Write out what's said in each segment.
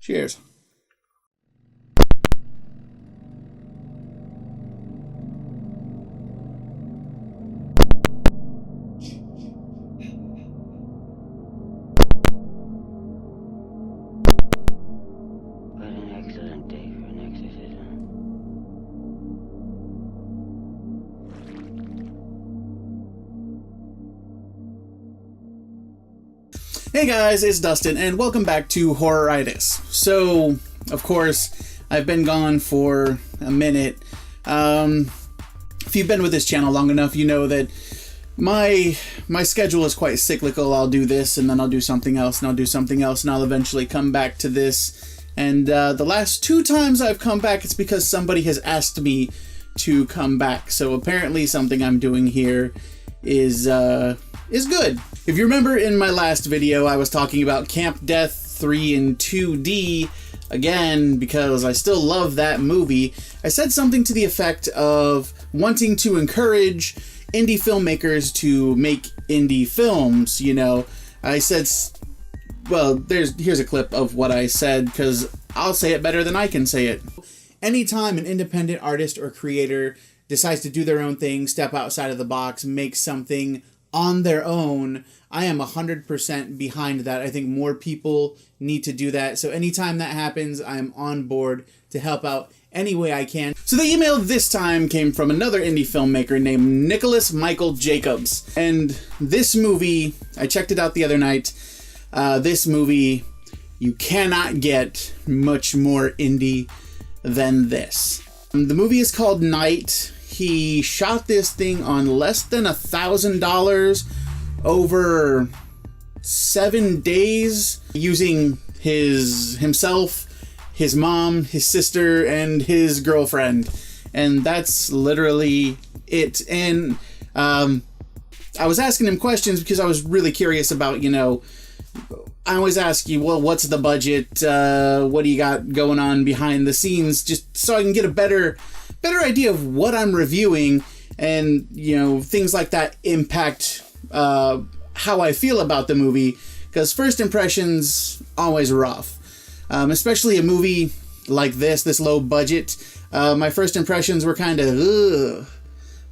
Cheers. What an excellent day for an exorcism. Hey guys, it's Dustin, and welcome back to Horroritis. So, of course, I've been gone for a minute. If you've been with this channel long enough, you know that my schedule is quite cyclical. I'll do this, and then I'll do something else, and I'll do something else, and I'll eventually come back to this. And the last 2 times I've come back, it's because somebody has asked me to come back. So apparently something I'm doing here is good. If you remember in my last video, I was talking about Camp Death 3 in 2D, again, because I still love that movie. I said something to the effect of wanting to encourage indie filmmakers to make indie films, you know. I said, well, here's a clip of what I said, because I'll say it better than I can say it. Anytime an independent artist or creator decides to do their own thing, step outside of the box, make something on their own, I am 100% behind that. I think more people need to do that. So anytime that happens, I am on board to help out any way I can. So the email this time came from another indie filmmaker named Nicholas Michael Jacobs. And this movie, I checked it out the other night. This movie, you cannot get much more indie than this. The movie is called Night. He shot this thing on less than $1,000 over 7 days using himself, his mom, his sister, and his girlfriend. And that's literally it. And I was asking him questions because I was really curious about, you know, I always ask you, well, what's the budget? What do you got going on behind the scenes? Just so I can get a better idea of what I'm reviewing, and, you know, things like that impact how I feel about the movie, because first impressions always rough, especially a movie like this low budget. My first impressions were kind of ugh.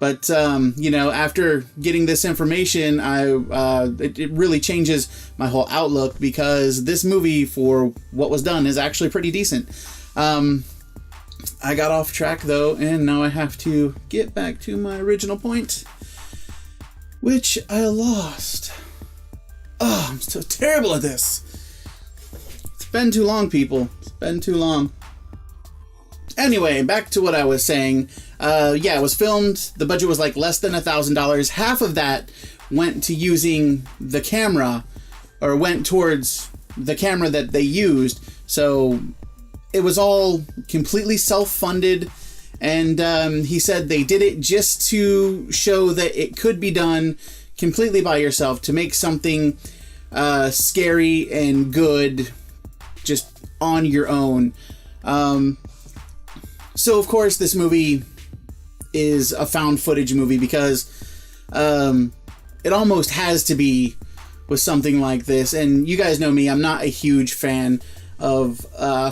But, you know, after getting this information, it really changes my whole outlook, because this movie, for what was done, is actually pretty decent. I got off track, though, and now I have to get back to my original point, which I lost. Oh, I'm so terrible at this. It's been too long, people. It's been too long. Anyway, back to what I was saying. Yeah, it was filmed. The budget was like less than $1,000. Half of that went to using the camera, or went towards the camera that they used. So it was all completely self-funded. And he said they did it just to show that it could be done completely by yourself, to make something scary and good just on your own. So, of course, this movie is a found footage movie, because it almost has to be with something like this. And you guys know me, I'm not a huge fan of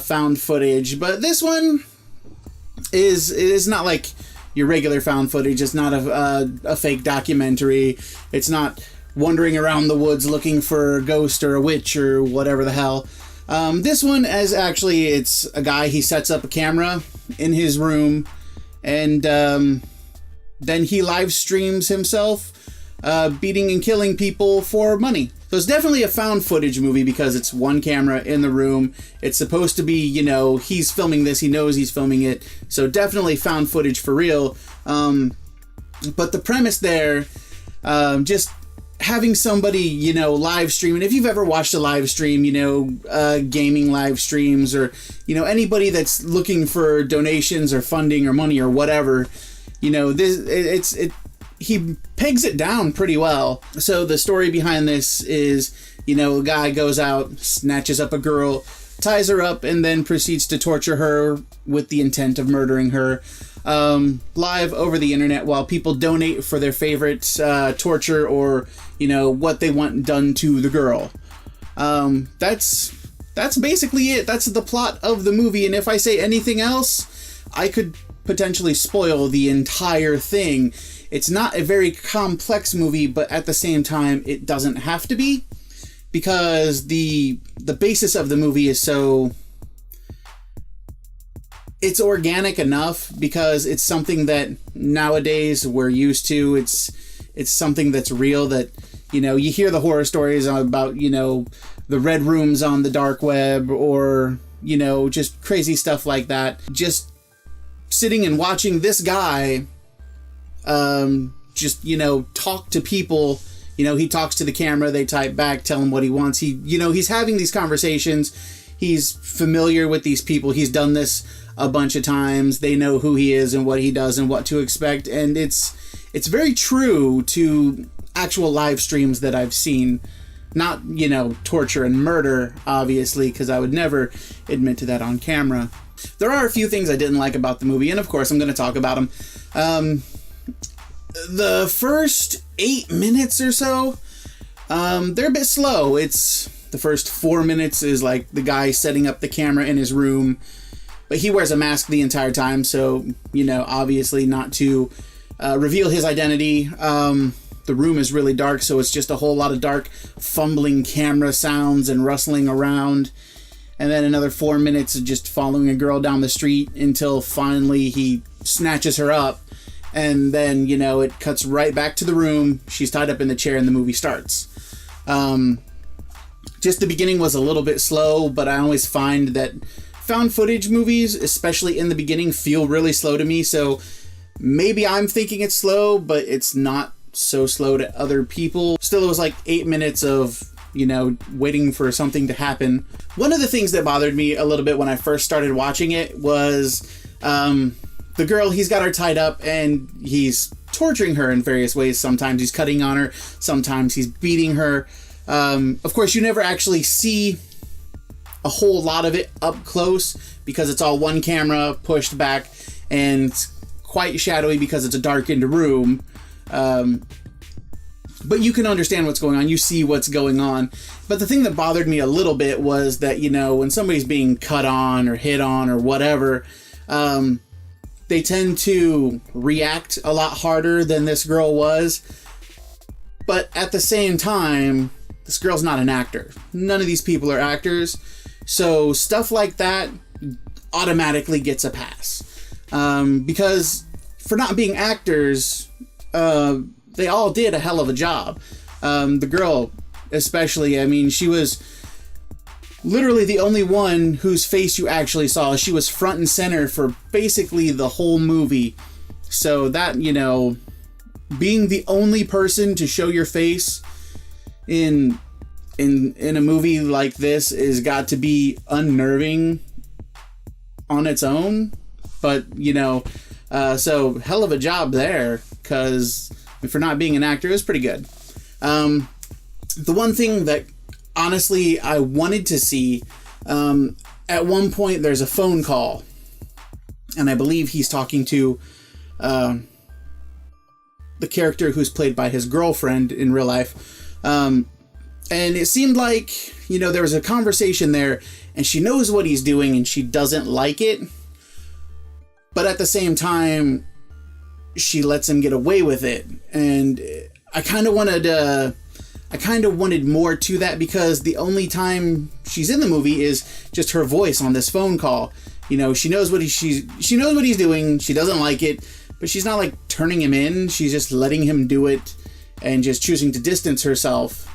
found footage, but this one is not like your regular found footage. It's not a fake documentary. It's not wandering around the woods looking for a ghost or a witch or whatever the hell. This one is actually, it's a guy, he sets up a camera in his room, and then he live streams himself beating and killing people for money. So it's definitely a found footage movie, because it's one camera in the room. It's supposed to be, you know, he's filming this, he knows he's filming it, so definitely found footage for real. But the premise there, just having somebody, you know, live stream, and if you've ever watched a live stream, you know, gaming live streams, or, you know, anybody that's looking for donations or funding or money or whatever, you know, he pegs it down pretty well. So the story behind this is, you know, a guy goes out, snatches up a girl, ties her up, and then proceeds to torture her with the intent of murdering her, live over the internet, while people donate for their favorite torture, or, you know, what they want done to the girl. That's that's basically it. That's the plot of the movie. And if I say anything else, I could potentially spoil the entire thing. It's not a very complex movie, but at the same time, it doesn't have to be, because the basis of the movie is so... It's organic enough because it's something that nowadays we're used to. It's something that's real, that, you know, you hear the horror stories about, you know, the red rooms on the dark web, or, you know, just crazy stuff like that. Just sitting and watching this guy just, you know, talk to people. You know, he talks to the camera, they type back, tell him what he wants. He's having these conversations. He's familiar with these people. He's done this a bunch of times. They know who he is and what he does and what to expect. And it's very true to actual live streams that I've seen. Not, you know, torture and murder, obviously, because I would never admit to that on camera. There are a few things I didn't like about the movie, and of course I'm going to talk about them. The first 8 minutes or so, they're a bit slow. It's the first 4 minutes is like the guy setting up the camera in his room, but he wears a mask the entire time, so, you know, obviously not to reveal his identity. The room is really dark, so it's just a whole lot of dark, fumbling camera sounds and rustling around. And then another 4 minutes of just following a girl down the street until finally he snatches her up. And then, you know, it cuts right back to the room. She's tied up in the chair and the movie starts. Just the beginning was a little bit slow, but I always find that found footage movies, especially in the beginning, feel really slow to me. So maybe I'm thinking it's slow, but it's not so slow to other people. Still, it was like 8 minutes of, you know, waiting for something to happen. One of the things that bothered me a little bit when I first started watching it was the girl, he's got her tied up and he's torturing her in various ways. Sometimes he's cutting on her, sometimes he's beating her. Of course, you never actually see a whole lot of it up close because it's all one camera pushed back, and it's quite shadowy because it's a darkened room. But you can understand what's going on. You see what's going on. But the thing that bothered me a little bit was that, you know, when somebody's being cut on or hit on or whatever, they tend to react a lot harder than this girl was. But at the same time, this girl's not an actor. None of these people are actors. So stuff like that automatically gets a pass. Because for not being actors, they all did a hell of a job. The girl, especially, I mean, she was literally the only one whose face you actually saw. She was front and center for basically the whole movie. So that, you know, being the only person to show your face in a movie like this has got to be unnerving on its own. But, you know, so hell of a job there, because for not being an actor, it was pretty good. The one thing that honestly I wanted to see, at one point there's a phone call, and I believe he's talking to the character who's played by his girlfriend in real life. And it seemed like, you know, there was a conversation there, and she knows what he's doing and she doesn't like it. But at the same time, she lets him get away with it. And I kind of wanted more to that, because the only time she's in the movie is just her voice on this phone call. You know, she knows what she knows what he's doing. She doesn't like it, but she's not like turning him in. She's just letting him do it and just choosing to distance herself.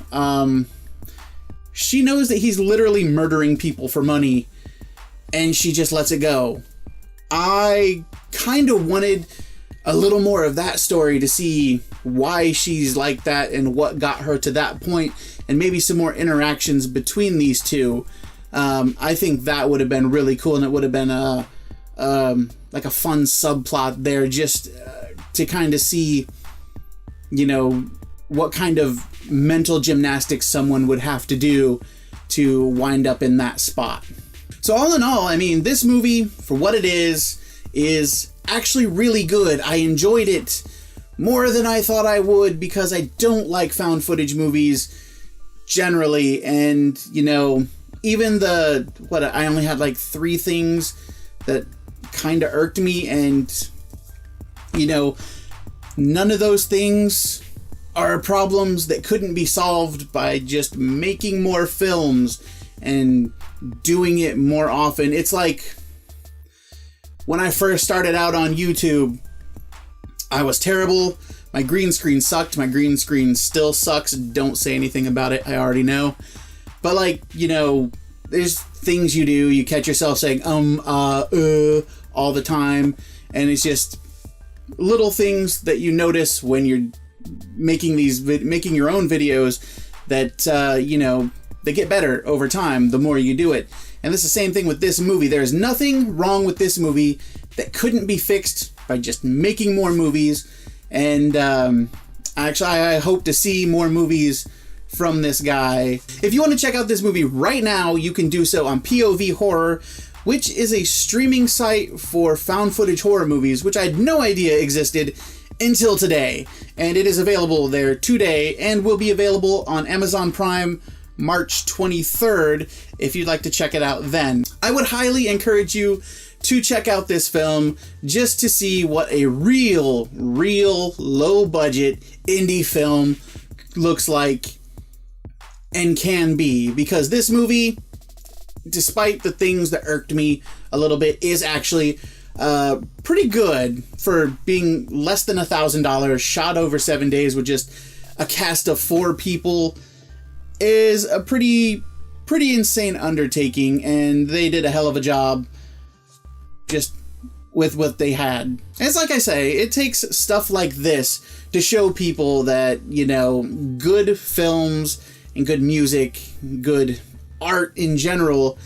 She knows that he's literally murdering people for money, and she just lets it go. I kind of wanted a little more of that story to see why she's like that and what got her to that point, and maybe some more interactions between these two. I think that would have been really cool, and it would have been like a fun subplot there, just to kind of see, you know, what kind of mental gymnastics someone would have to do to wind up in that spot. So all in all, I mean, this movie, for what it is actually really good. I enjoyed it more than I thought I would, because I don't like found footage movies generally. And, you know, even I only had like 3 things that kind of irked me, and none of those things are problems that couldn't be solved by just making more films and doing it more often. It's like when I first started out on YouTube, I was terrible. My green screen sucked. My green screen still sucks. Don't say anything about it. I already know. But there's things you do. You catch yourself saying all the time, and it's just little things that you notice when you're making your own videos that they get better over time the more you do it. And this is the same thing with this movie. There's nothing wrong with this movie that couldn't be fixed by just making more movies. And actually, I hope to see more movies from this guy. If you want to check out this movie right now, you can do so on POV Horror, which is a streaming site for found footage horror movies, which I had no idea existed until today. And it is available there today and will be available on Amazon Prime March 23rd if you'd like to check it out then. I would highly encourage you to check out this film just to see what a real low budget indie film looks like and can be, because this movie, despite the things that irked me a little bit, is actually pretty good for being less than $1,000, shot over 7 days with just a cast of 4 people. Is a pretty insane undertaking, and they did a hell of a job just with what they had. And it's like I say, it takes stuff like this to show people that, good films and good music, good art in general,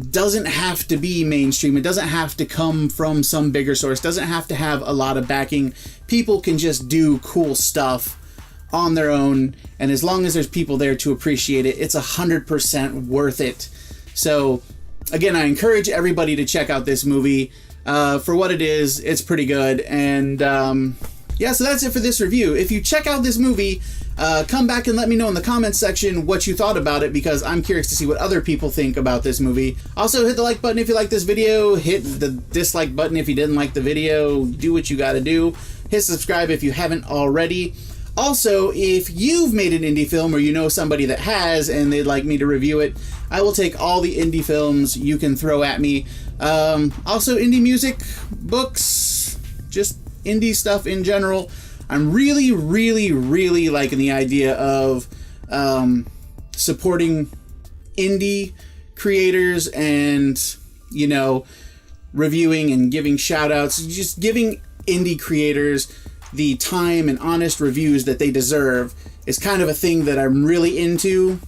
doesn't have to be mainstream. It doesn't have to come from some bigger source. It doesn't have to have a lot of backing. People can just do cool stuff on their own, and as long as there's people there to appreciate it, it's 100% worth it. So again, I encourage everybody to check out this movie. For what it is, it's pretty good. And so that's it for this review. If you check out this movie, come back and let me know in the comments section what you thought about it, because I'm curious to see what other people think about this movie. Also, hit the like button if you like this video, hit the dislike button if you didn't like the video, do what you gotta do. Hit subscribe if you haven't already. Also, if you've made an indie film or you know somebody that has and they'd like me to review it, I will take all the indie films you can throw at me. Also, indie music, books, just indie stuff in general. I'm really liking the idea of supporting indie creators and, reviewing and giving shout outs, just giving indie creators the time and honest reviews that they deserve is kind of a thing that I'm really into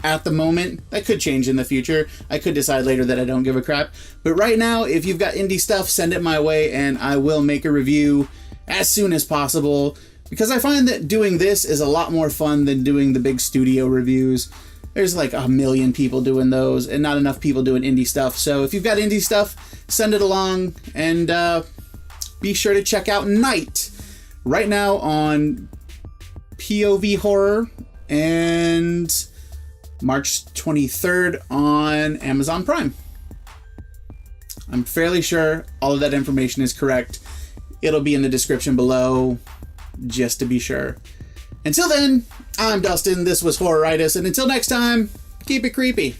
at the moment. That could change in the future. I could decide later that I don't give a crap. But right now, if you've got indie stuff, send it my way and I will make a review as soon as possible, because I find that doing this is a lot more fun than doing the big studio reviews. There's like 1 million people doing those and not enough people doing indie stuff. So if you've got indie stuff, send it along, and be sure to check out Night right now on POV Horror, and March 23rd on Amazon Prime. I'm fairly sure all of that information is correct. It'll be in the description below, just to be sure. Until then, I'm Dustin, this was Horroritis, and until next time, keep it creepy.